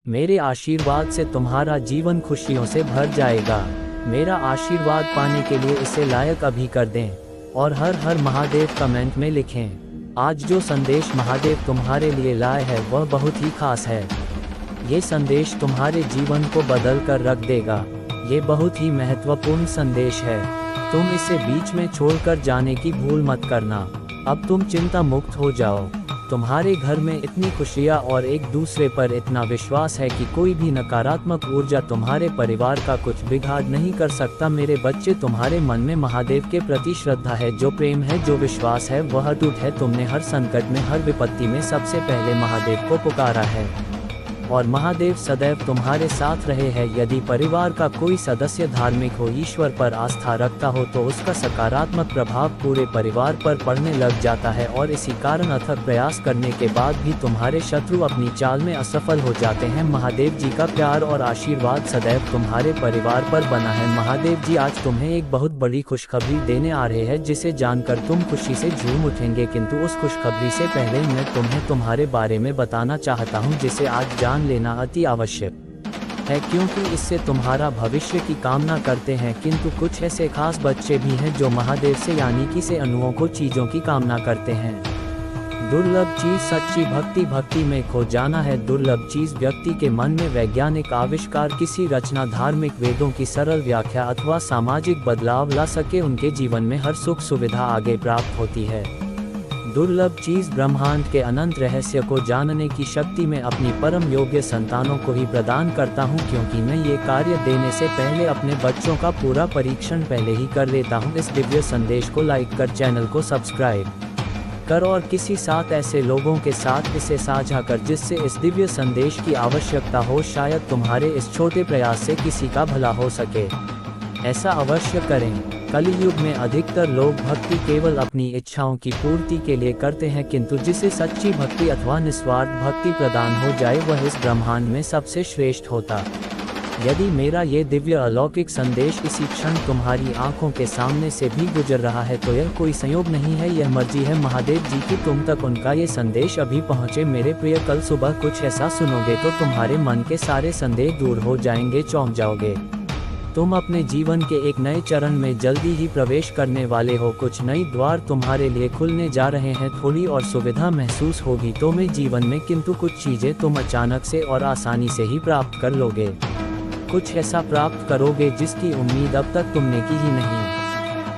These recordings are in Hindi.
मेरे आशीर्वाद से तुम्हारा जीवन खुशियों से भर जाएगा। मेरा आशीर्वाद पाने के लिए इसे लायक अभी कर दें और हर हर महादेव कमेंट में लिखें। आज जो संदेश महादेव तुम्हारे लिए लाए हैं वह बहुत ही खास है। ये संदेश तुम्हारे जीवन को बदल कर रख देगा। ये बहुत ही महत्वपूर्ण संदेश है। तुम इसे बीच में छोड़कर जाने की भूल मत करना। अब तुम चिंता मुक्त हो जाओ। तुम्हारे घर में इतनी खुशियाँ और एक दूसरे पर इतना विश्वास है कि कोई भी नकारात्मक ऊर्जा तुम्हारे परिवार का कुछ बिगाड़ नहीं कर सकता। मेरे बच्चे, तुम्हारे मन में महादेव के प्रति श्रद्धा है, जो प्रेम है, जो विश्वास है, वह अटूट है। तुमने हर संकट में, हर विपत्ति में सबसे पहले महादेव को पुकारा है और महादेव सदैव तुम्हारे साथ रहे हैं। यदि परिवार का कोई सदस्य धार्मिक हो, ईश्वर पर आस्था रखता हो, तो उसका सकारात्मक प्रभाव पूरे परिवार पर पड़ने लग जाता है और इसी कारण अथक प्रयास करने के बाद भी तुम्हारे शत्रु अपनी चाल में असफल हो जाते हैं। महादेव जी का प्यार और आशीर्वाद सदैव तुम्हारे परिवार पर बना है। महादेव जी आज तुम्हें एक बहुत बड़ी खुशखबरी देने आ रहे हैं, जिसे जानकर तुम खुशी से झूम उठेंगे। किंतु उस खुशखबरी से पहले मैं तुम्हें तुम्हारे बारे में बताना चाहता हूँ, जिसे आज जान लेना अति आवश्यक है, क्योंकि इससे तुम्हारा भविष्य की कामना करते हैं। किंतु कुछ ऐसे खास बच्चे भी हैं जो महादेव से यानी कि से अणुओं को, चीजों की कामना करते हैं। दुर्लभ चीज सच्ची भक्ति, भक्ति में खो जाना है। दुर्लभ चीज व्यक्ति के मन में वैज्ञानिक आविष्कार, किसी रचना, धार्मिक वेदों की सरल व्याख्या अथवा सामाजिक बदलाव ला सके। उनके जीवन में हर सुख सुविधा आगे प्राप्त होती है। दुर्लभ चीज ब्रह्मांड के अनंत रहस्य को जानने की शक्ति में अपनी परम योग्य संतानों को ही प्रदान करता हूँ, क्योंकि मैं ये कार्य देने से पहले अपने बच्चों का पूरा परीक्षण पहले ही कर लेता हूँ। इस दिव्य संदेश को लाइक कर, चैनल को सब्सक्राइब कर और किसी साथ ऐसे लोगों के साथ इसे साझा कर जिससे इस दिव्य संदेश की आवश्यकता हो। शायद तुम्हारे इस छोटे प्रयास से किसी का भला हो सके। ऐसा अवश्य करें। कलियुग में अधिकतर लोग भक्ति केवल अपनी इच्छाओं की पूर्ति के लिए करते हैं, किंतु जिसे सच्ची भक्ति अथवा निस्वार्थ भक्ति प्रदान हो जाए वह इस ब्रह्मांड में सबसे श्रेष्ठ होता। यदि मेरा ये दिव्य अलौकिक संदेश इसी क्षण तुम्हारी आंखों के सामने से भी गुजर रहा है, तो यह कोई संयोग नहीं है, यह मर्जी है महादेव जी की तुम तक उनका ये संदेश अभी पहुँचे। मेरे प्रिय, कल सुबह कुछ ऐसा सुनोगे तो तुम्हारे मन के सारे संदेह दूर हो जाएंगे, चौंक जाओगे। तुम अपने जीवन के एक नए चरण में जल्दी ही प्रवेश करने वाले हो। कुछ नई द्वार तुम्हारे लिए खुलने जा रहे हैं। थोड़ी और सुविधा महसूस होगी तुम्हें जीवन में, किंतु कुछ चीजें तुम अचानक से और आसानी से ही प्राप्त कर लोगे। कुछ ऐसा प्राप्त करोगे जिसकी उम्मीद अब तक तुमने की ही नहीं।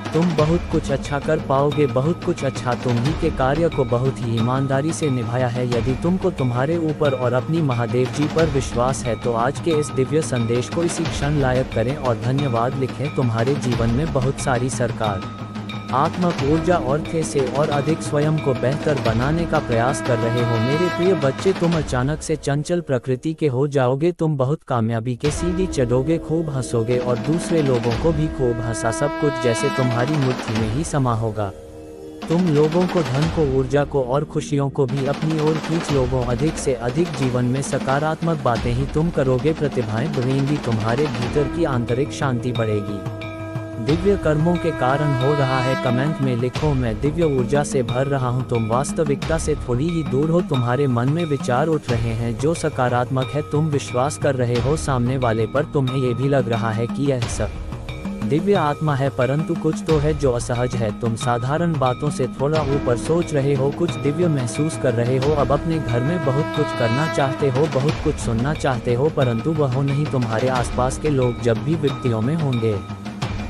तुम बहुत कुछ अच्छा कर पाओगे, बहुत कुछ अच्छा। तुम ही के कार्य को बहुत ही ईमानदारी से निभाया है। यदि तुमको तुम्हारे ऊपर और अपनी महादेव जी पर विश्वास है तो आज के इस दिव्य संदेश को इसी क्षण लायक करें और धन्यवाद लिखें। तुम्हारे जीवन में बहुत सारी सरकार, आत्मक ऊर्जा और थे से और अधिक स्वयं को बेहतर बनाने का प्रयास कर रहे हो। मेरे प्रिय बच्चे, तुम अचानक से चंचल प्रकृति के हो जाओगे। तुम बहुत कामयाबी के सीढ़ी चढ़ोगे, खूब हंसोगे और दूसरे लोगों को भी खूब हंसा। सब कुछ जैसे तुम्हारी मुट्ठी में ही समा होगा। तुम लोगों को, धन को, ऊर्जा को और खुशियों को भी अपनी ओर खींच लोगो। अधिक से अधिक जीवन में सकारात्मक बातें ही तुम करोगे। प्रतिभाएं बढ़ेंगी, तुम्हारे भीतर की आंतरिक शांति बढ़ेगी। दिव्य कर्मों के कारण हो रहा है। कमेंट में लिखो, मैं दिव्य ऊर्जा से भर रहा हूँ। तुम वास्तविकता से थोड़ी ही दूर हो। तुम्हारे मन में विचार उठ रहे हैं जो सकारात्मक है। तुम विश्वास कर रहे हो सामने वाले पर। तुम्हें ये भी लग रहा है कि यह सब दिव्य आत्मा है, परंतु कुछ तो है जो असहज है। तुम साधारण बातों से थोड़ा ऊपर सोच रहे हो, कुछ दिव्य महसूस कर रहे हो। अब अपने घर में बहुत कुछ करना चाहते हो, बहुत कुछ सुनना चाहते हो, परंतु वह हो नहीं। तुम्हारे आसपास के लोग जब भी विपत्तियों में होंगे,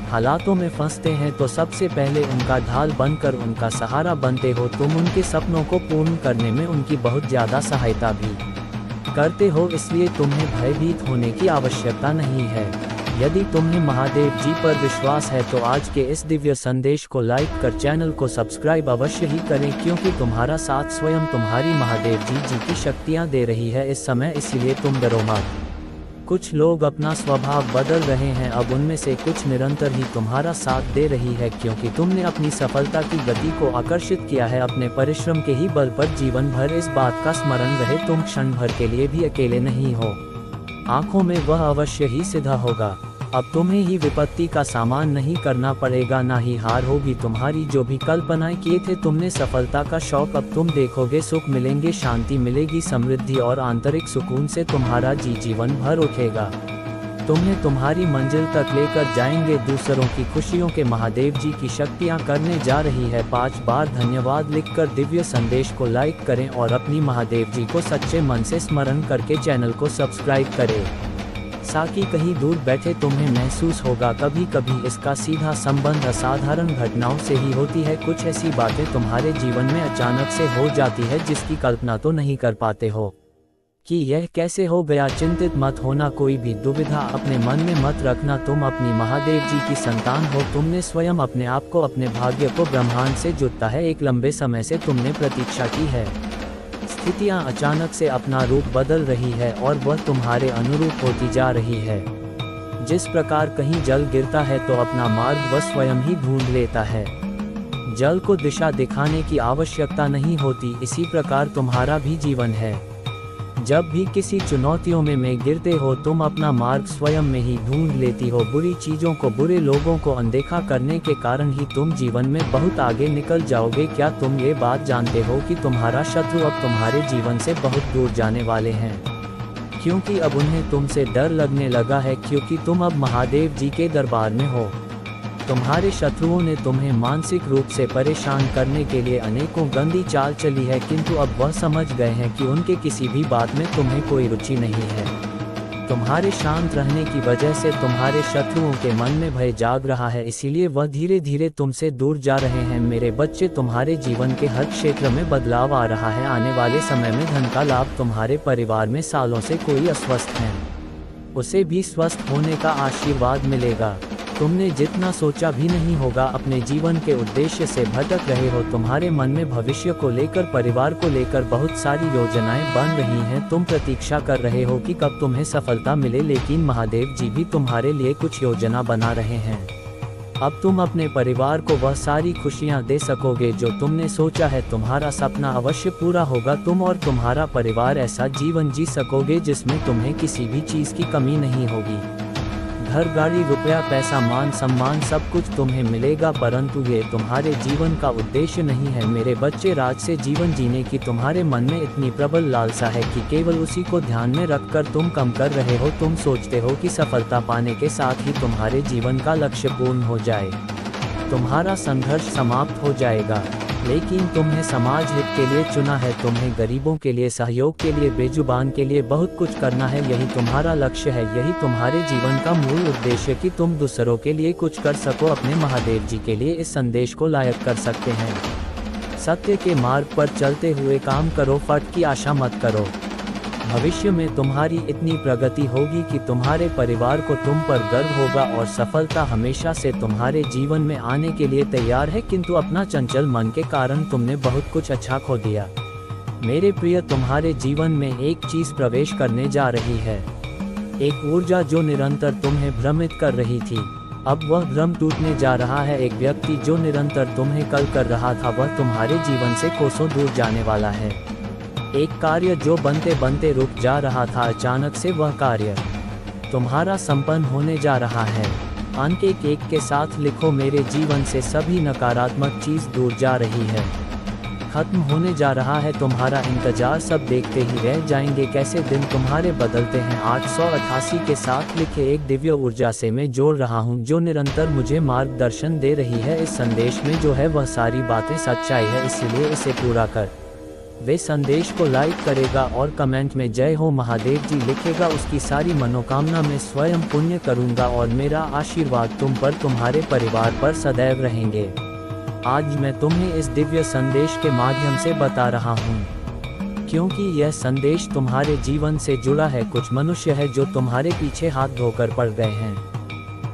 हालातों में फंसते हैं, तो सबसे पहले उनका ढाल बनकर उनका सहारा बनते हो। तुम उनके सपनों को पूर्ण करने में उनकी बहुत ज़्यादा सहायता भी करते हो, इसलिए तुम्हें भयभीत होने की आवश्यकता नहीं है। यदि तुम्हें महादेव जी पर विश्वास है तो आज के इस दिव्य संदेश को लाइक कर, चैनल को सब्सक्राइब अवश्य ही करें, क्योंकि तुम्हारा साथ स्वयं तुम्हारी महादेव जी की शक्तियाँ दे रही है इस समय। इसलिए तुम डरो मत। कुछ लोग अपना स्वभाव बदल रहे हैं, अब उनमें से कुछ निरंतर ही तुम्हारा साथ दे रही है, क्योंकि तुमने अपनी सफलता की गति को आकर्षित किया है अपने परिश्रम के ही बल पर। जीवन भर इस बात का स्मरण रहे, तुम क्षण भर के लिए भी अकेले नहीं हो। आंखों में वह अवश्य ही सिद्ध होगा। अब तुम्हें ही विपत्ति का सामना नहीं करना पड़ेगा, ना ही हार होगी तुम्हारी। जो भी कल्पनाएं किए थे तुमने सफलता का शौक, अब तुम देखोगे सुख मिलेंगे, शांति मिलेगी, समृद्धि और आंतरिक सुकून से तुम्हारा जीवन भर उठेगा। तुम्हें तुम्हारी मंजिल तक लेकर जाएंगे। दूसरों की खुशियों के महादेव जी की शक्तियाँ करने जा रही है। 5 बार धन्यवाद लिखकर दिव्य संदेश को लाइक करें और अपनी महादेव जी को सच्चे मन से स्मरण करके चैनल को सब्सक्राइब करें। साकी कहीं दूर बैठे तुम्हें महसूस होगा कभी कभी इसका सीधा संबंध असाधारण घटनाओं से ही होती है। कुछ ऐसी बातें तुम्हारे जीवन में अचानक से हो जाती है जिसकी कल्पना तो नहीं कर पाते हो कि यह कैसे हो गया। चिंतित मत होना, कोई भी दुविधा अपने मन में मत रखना। तुम अपनी महादेव जी की संतान हो। तुमने स्वयं अपने आप को, अपने भाग्य को ब्रह्मांड से जुड़ता है। एक लंबे समय से तुमने प्रतीक्षा की है। स्थितियां अचानक से अपना रूप बदल रही है और वह तुम्हारे अनुरूप होती जा रही है। जिस प्रकार कहीं जल गिरता है तो अपना मार्ग वह स्वयं ही ढूंढ लेता है। जल को दिशा दिखाने की आवश्यकता नहीं होती, इसी प्रकार तुम्हारा भी जीवन है। जब भी किसी चुनौतियों में गिरते हो तुम अपना मार्ग स्वयं में ही ढूंढ लेती हो। बुरी चीज़ों को, बुरे लोगों को अनदेखा करने के कारण ही तुम जीवन में बहुत आगे निकल जाओगे। क्या तुम ये बात जानते हो कि तुम्हारा शत्रु अब तुम्हारे जीवन से बहुत दूर जाने वाले हैं, क्योंकि अब उन्हें तुमसे डर लगने लगा है, क्योंकि तुम अब महादेव जी के दरबार में हो। तुम्हारे शत्रुओं ने तुम्हें मानसिक रूप से परेशान करने के लिए अनेकों गंदी चाल चली है, किंतु अब वह समझ गए हैं कि उनके किसी भी बात में तुम्हें कोई रुचि नहीं है। तुम्हारे शांत रहने की वजह से तुम्हारे शत्रुओं के मन में भय जाग रहा है, इसीलिए वह धीरे धीरे तुमसे दूर जा रहे हैं। मेरे बच्चे, तुम्हारे जीवन के हर क्षेत्र में बदलाव आ रहा है। आने वाले समय में धन का लाभ, तुम्हारे परिवार में सालों से कोई अस्वस्थ है उसे भी स्वस्थ होने का आशीर्वाद मिलेगा। तुमने जितना सोचा भी नहीं होगा। अपने जीवन के उद्देश्य से भटक रहे हो। तुम्हारे मन में भविष्य को लेकर, परिवार को लेकर बहुत सारी योजनाएं बन रही हैं। तुम प्रतीक्षा कर रहे हो कि कब तुम्हें सफलता मिले, लेकिन महादेव जी भी तुम्हारे लिए कुछ योजना बना रहे हैं। अब तुम अपने परिवार को वह सारी खुशियां दे सकोगे जो तुमने सोचा है। तुम्हारा सपना अवश्य पूरा होगा। तुम और तुम्हारा परिवार ऐसा जीवन जी सकोगे जिसमें तुम्हें किसी भी चीज़ की कमी नहीं होगी। घर, गाड़ी, रुपया, पैसा, मान सम्मान सब कुछ तुम्हें मिलेगा, परंतु ये तुम्हारे जीवन का उद्देश्य नहीं है। मेरे बच्चे, राज से जीवन जीने की तुम्हारे मन में इतनी प्रबल लालसा है कि केवल उसी को ध्यान में रखकर तुम कम कर रहे हो। तुम सोचते हो कि सफलता पाने के साथ ही तुम्हारे जीवन का लक्ष्य पूर्ण हो जाए, तुम्हारा संघर्ष समाप्त हो जाएगा, लेकिन तुम्हें समाज हित के लिए चुना है। तुम्हें गरीबों के लिए, सहयोग के लिए, बेजुबान के लिए बहुत कुछ करना है। यही तुम्हारा लक्ष्य है, यही तुम्हारे जीवन का मूल उद्देश्य कि तुम दूसरों के लिए कुछ कर सको। अपने महादेव जी के लिए इस संदेश को लायक कर सकते हैं। सत्य के मार्ग पर चलते हुए काम करो, फट की आशा मत करो। भविष्य में तुम्हारी इतनी प्रगति होगी कि तुम्हारे परिवार को तुम पर गर्व होगा और सफलता हमेशा से तुम्हारे जीवन में आने के लिए तैयार है, किंतु अपना चंचल मन के कारण तुमने बहुत कुछ अच्छा खो दिया। मेरे प्रिय, तुम्हारे जीवन में एक चीज प्रवेश करने जा रही है, एक ऊर्जा जो निरंतर तुम्हें भ्रमित कर रही थी। अब वह भ्रम टूटने जा रहा है। एक व्यक्ति जो निरंतर तुम्हें कल कर रहा था वह तुम्हारे जीवन से कोसों दूर जाने वाला है। एक कार्य जो बनते बनते रुक जा रहा था, अचानक से वह कार्य तुम्हारा संपन्न होने जा रहा है। अंक एक के साथ लिखो, मेरे जीवन से सभी नकारात्मक चीज दूर जा रही है, खत्म होने जा रहा है। तुम्हारा इंतजार सब देखते ही रह जाएंगे कैसे दिन तुम्हारे बदलते हैं। 888 के साथ लिखे, एक दिव्य ऊर्जा से मैं जोड़ रहा हूँ जो निरंतर मुझे मार्गदर्शन दे रही है। इस संदेश में जो है वह सारी बातें सच्चाई है, इसलिए इसे पूरा कर। वे संदेश को लाइक करेगा और कमेंट में जय हो महादेव जी लिखेगा। उसकी सारी मनोकामना मैं स्वयं पुण्य करूंगा और मेरा आशीर्वाद तुम पर, तुम्हारे परिवार पर सदैव रहेंगे। आज मैं तुम्हें इस दिव्य संदेश के माध्यम से बता रहा हूँ, क्योंकि यह संदेश तुम्हारे जीवन से जुड़ा है। कुछ मनुष्य है जो तुम्हारे पीछे हाथ धोकर पड़ गए हैं।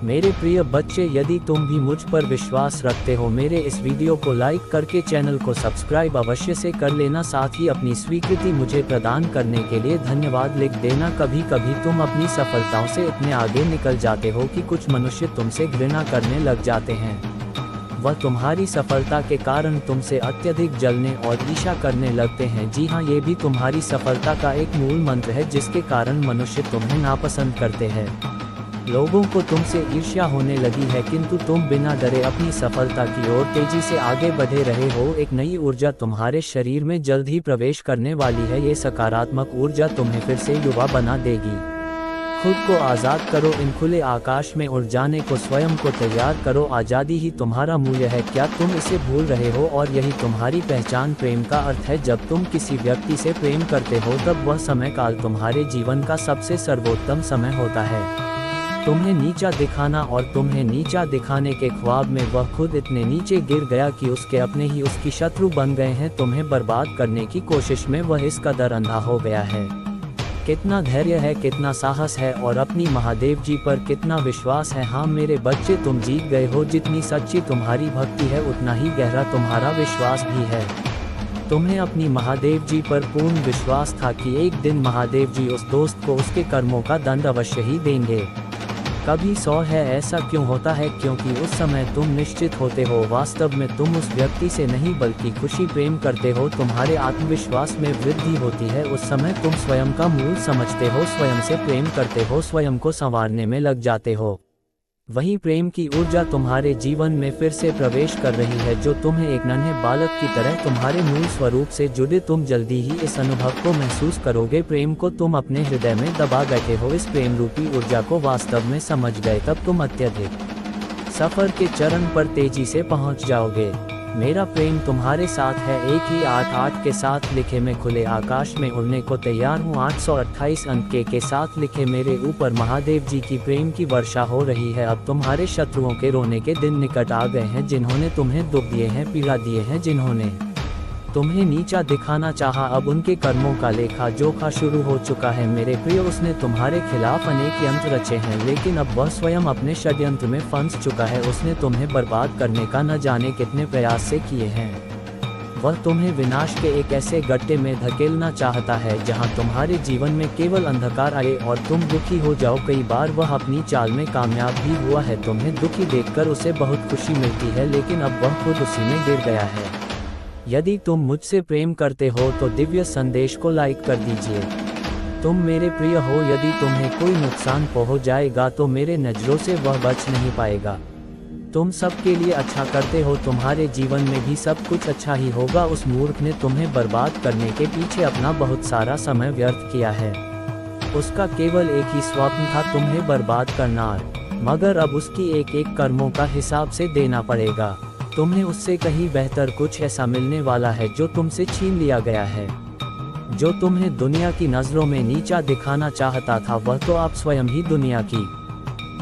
मेरे प्रिय बच्चे, यदि तुम भी मुझ पर विश्वास रखते हो, मेरे इस वीडियो को लाइक करके चैनल को सब्सक्राइब अवश्य से कर लेना। साथ ही अपनी स्वीकृति मुझे प्रदान करने के लिए धन्यवाद लिख देना। कभी कभी तुम अपनी सफलताओं से इतने आगे निकल जाते हो कि कुछ मनुष्य तुमसे घृणा करने लग जाते हैं। वह तुम्हारी सफलता के कारण तुमसे अत्यधिक जलने और ईर्ष्या करने लगते हैं। जी हाँ, ये भी तुम्हारी सफलता का एक मूल मंत्र है जिसके कारण मनुष्य तुम्हें नापसंद करते हैं। लोगों को तुमसे ईर्ष्या होने लगी है, किंतु तुम बिना डरे अपनी सफलता की ओर तेजी से आगे बढ़े रहे हो। एक नई ऊर्जा तुम्हारे शरीर में जल्द ही प्रवेश करने वाली है। ये सकारात्मक ऊर्जा तुम्हें फिर से युवा बना देगी। खुद को आज़ाद करो, इन खुले आकाश में उड़ जाने को स्वयं को तैयार करो। आज़ादी ही तुम्हारा मूल्य है, क्या तुम इसे भूल रहे हो? और यही तुम्हारी पहचान। प्रेम का अर्थ है, जब तुम किसी व्यक्ति से प्रेम करते हो तब वह समय काल तुम्हारे जीवन का सबसे सर्वोत्तम समय होता है। तुम्हें नीचा दिखाना और तुम्हें नीचा दिखाने के ख्वाब में वह खुद इतने नीचे गिर गया कि उसके अपने ही उसकी शत्रु बन गए हैं। तुम्हें बर्बाद करने की कोशिश में वह इस कदर अंधा हो गया है। कितना धैर्य है, कितना साहस है और अपनी महादेव जी पर कितना विश्वास है। हाँ मेरे बच्चे, तुम जीत गए हो। जितनी सच्ची तुम्हारी भक्ति है उतना ही गहरा तुम्हारा विश्वास भी है। तुम्हें अपनी महादेव जी पर पूर्ण विश्वास था कि एक दिन महादेव जी उस दोस्त को उसके कर्मों का दंड अवश्य ही देंगे। कभी 100 है, ऐसा क्यों होता है? क्योंकि उस समय तुम निश्चित होते हो, वास्तव में तुम उस व्यक्ति से नहीं बल्कि खुशी प्रेम करते हो। तुम्हारे आत्मविश्वास में वृद्धि होती है। उस समय तुम स्वयं का मूल समझते हो, स्वयं से प्रेम करते हो, स्वयं को संवारने में लग जाते हो। वही प्रेम की ऊर्जा तुम्हारे जीवन में फिर से प्रवेश कर रही है, जो तुम्हें एक नन्हे बालक की तरह तुम्हारे मूल स्वरूप से जुड़े। तुम जल्दी ही इस अनुभव को महसूस करोगे। प्रेम को तुम अपने हृदय में दबा बैठे हो। इस प्रेम रूपी ऊर्जा को वास्तव में समझ गए तब तुम अत्यधिक सफर के चरण पर तेजी से पहुंच जाओगे। मेरा प्रेम तुम्हारे साथ है। एक ही 88 के साथ लिखे, मैं खुले आकाश में उड़ने को तैयार हूँ। 828 अंक के साथ लिखे, मेरे ऊपर महादेव जी की प्रेम की वर्षा हो रही है। अब तुम्हारे शत्रुओं के रोने के दिन निकट आ गए हैं, जिन्होंने तुम्हें दुख दिए हैं, पीड़ा दिए हैं, जिन्होंने तुम्हें नीचा दिखाना चाहा। अब उनके कर्मों का लेखा जोखा शुरू हो चुका है। मेरे प्रिय, उसने तुम्हारे खिलाफ अनेक यंत्र रचे हैं, लेकिन अब वह स्वयं अपने षड्यंत्र में फंस चुका है। उसने तुम्हें बर्बाद करने का न जाने कितने प्रयास से किए हैं। वह तुम्हें विनाश के एक ऐसे गड्ढे में धकेलना चाहता है जहां तुम्हारे जीवन में केवल अंधकार आए और तुम दुखी हो जाओ। कई बार वह अपनी चाल में कामयाब भी हुआ है। तुम्हें दुखी देखकर उसे बहुत खुशी मिलती है, लेकिन अब वह खुद उसी में गिर गया है। यदि तुम मुझसे प्रेम करते हो तो दिव्य संदेश को लाइक कर दीजिए। तुम मेरे प्रिय हो। यदि तुम्हें कोई नुकसान पहुंच जाएगा तो मेरे नजरों से वह बच नहीं पाएगा। तुम सबके लिए अच्छा करते हो, तुम्हारे जीवन में भी सब कुछ अच्छा ही होगा। उस मूर्ख ने तुम्हें बर्बाद करने के पीछे अपना बहुत सारा समय व्यर्थ किया है। उसका केवल एक ही स्वप्न था, तुम्हें बर्बाद करना, मगर अब उसकी एक एक कर्मों का हिसाब से देना पड़ेगा। तुम्हें उससे कहीं बेहतर कुछ ऐसा मिलने वाला है जो तुमसे छीन लिया गया है। जो तुम्हें दुनिया की नज़रों में नीचा दिखाना चाहता था, वह तो आप स्वयं ही दुनिया की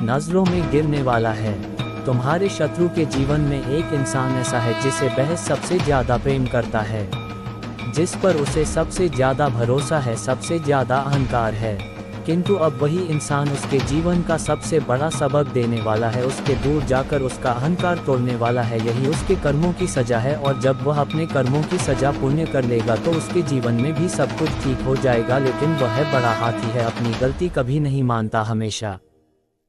नज़रों में गिरने वाला है। तुम्हारे शत्रु के जीवन में एक इंसान ऐसा है जिसे वह सबसे ज़्यादा प्रेम करता है, जिस पर उसे सबसे ज़्यादा भरोसा है, सबसे ज़्यादा अहंकार है। किंतु अब वही इंसान उसके जीवन का सबसे बड़ा सबक देने वाला है, उसके दूर जाकर उसका अहंकार तोड़ने वाला है। यही उसके कर्मों की सजा है, और जब वह अपने कर्मों की सजा पुण्य कर लेगा तो उसके जीवन में भी सब कुछ ठीक हो जाएगा। लेकिन वह बड़ा हाथी है, अपनी गलती कभी नहीं मानता, हमेशा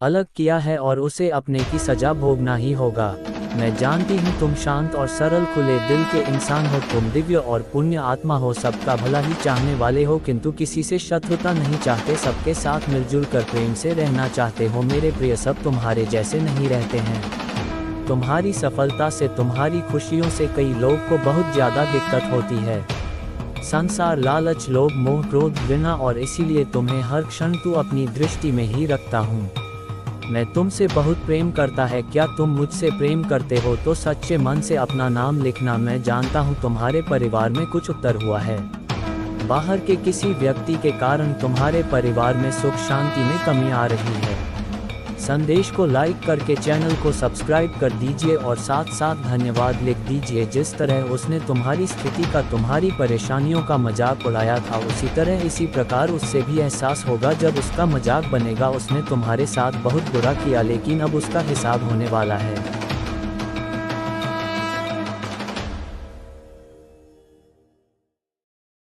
अलग किया है और उसे अपने की सजा भोगना ही होगा। मैं जानती हूँ तुम शांत और सरल खुले दिल के इंसान हो, तुम दिव्य और पुण्य आत्मा हो, सबका भला ही चाहने वाले हो, किंतु किसी से शत्रुता नहीं चाहते, सबके साथ मिलजुल कर प्रेम से रहना चाहते हो। मेरे प्रिय, सब तुम्हारे जैसे नहीं रहते हैं। तुम्हारी सफलता से, तुम्हारी खुशियों से कई लोग को बहुत ज़्यादा दिक्कत होती है। संसार, लालच, लोभ, मोह, क्रोध, घृणा, और इसीलिए तुम्हें हर क्षण तू अपनी दृष्टि में ही रखता हूँ। मैं तुमसे बहुत प्रेम करता है। क्या तुम मुझसे प्रेम करते हो तो सच्चे मन से अपना नाम लिखना। मैं जानता हूँ तुम्हारे परिवार में कुछ उत्तर हुआ है। बाहर के किसी व्यक्ति के कारण तुम्हारे परिवार में सुख शांति में कमी आ रही है। संदेश को लाइक करके चैनल को सब्सक्राइब कर दीजिए और साथ साथ धन्यवाद लिख दीजिए। जिस तरह उसने तुम्हारी स्थिति का, तुम्हारी परेशानियों का मजाक उड़ाया था, उसी तरह इसी प्रकार उससे भी एहसास होगा जब उसका मजाक बनेगा। उसने तुम्हारे साथ बहुत बुरा किया, लेकिन अब उसका हिसाब होने वाला है।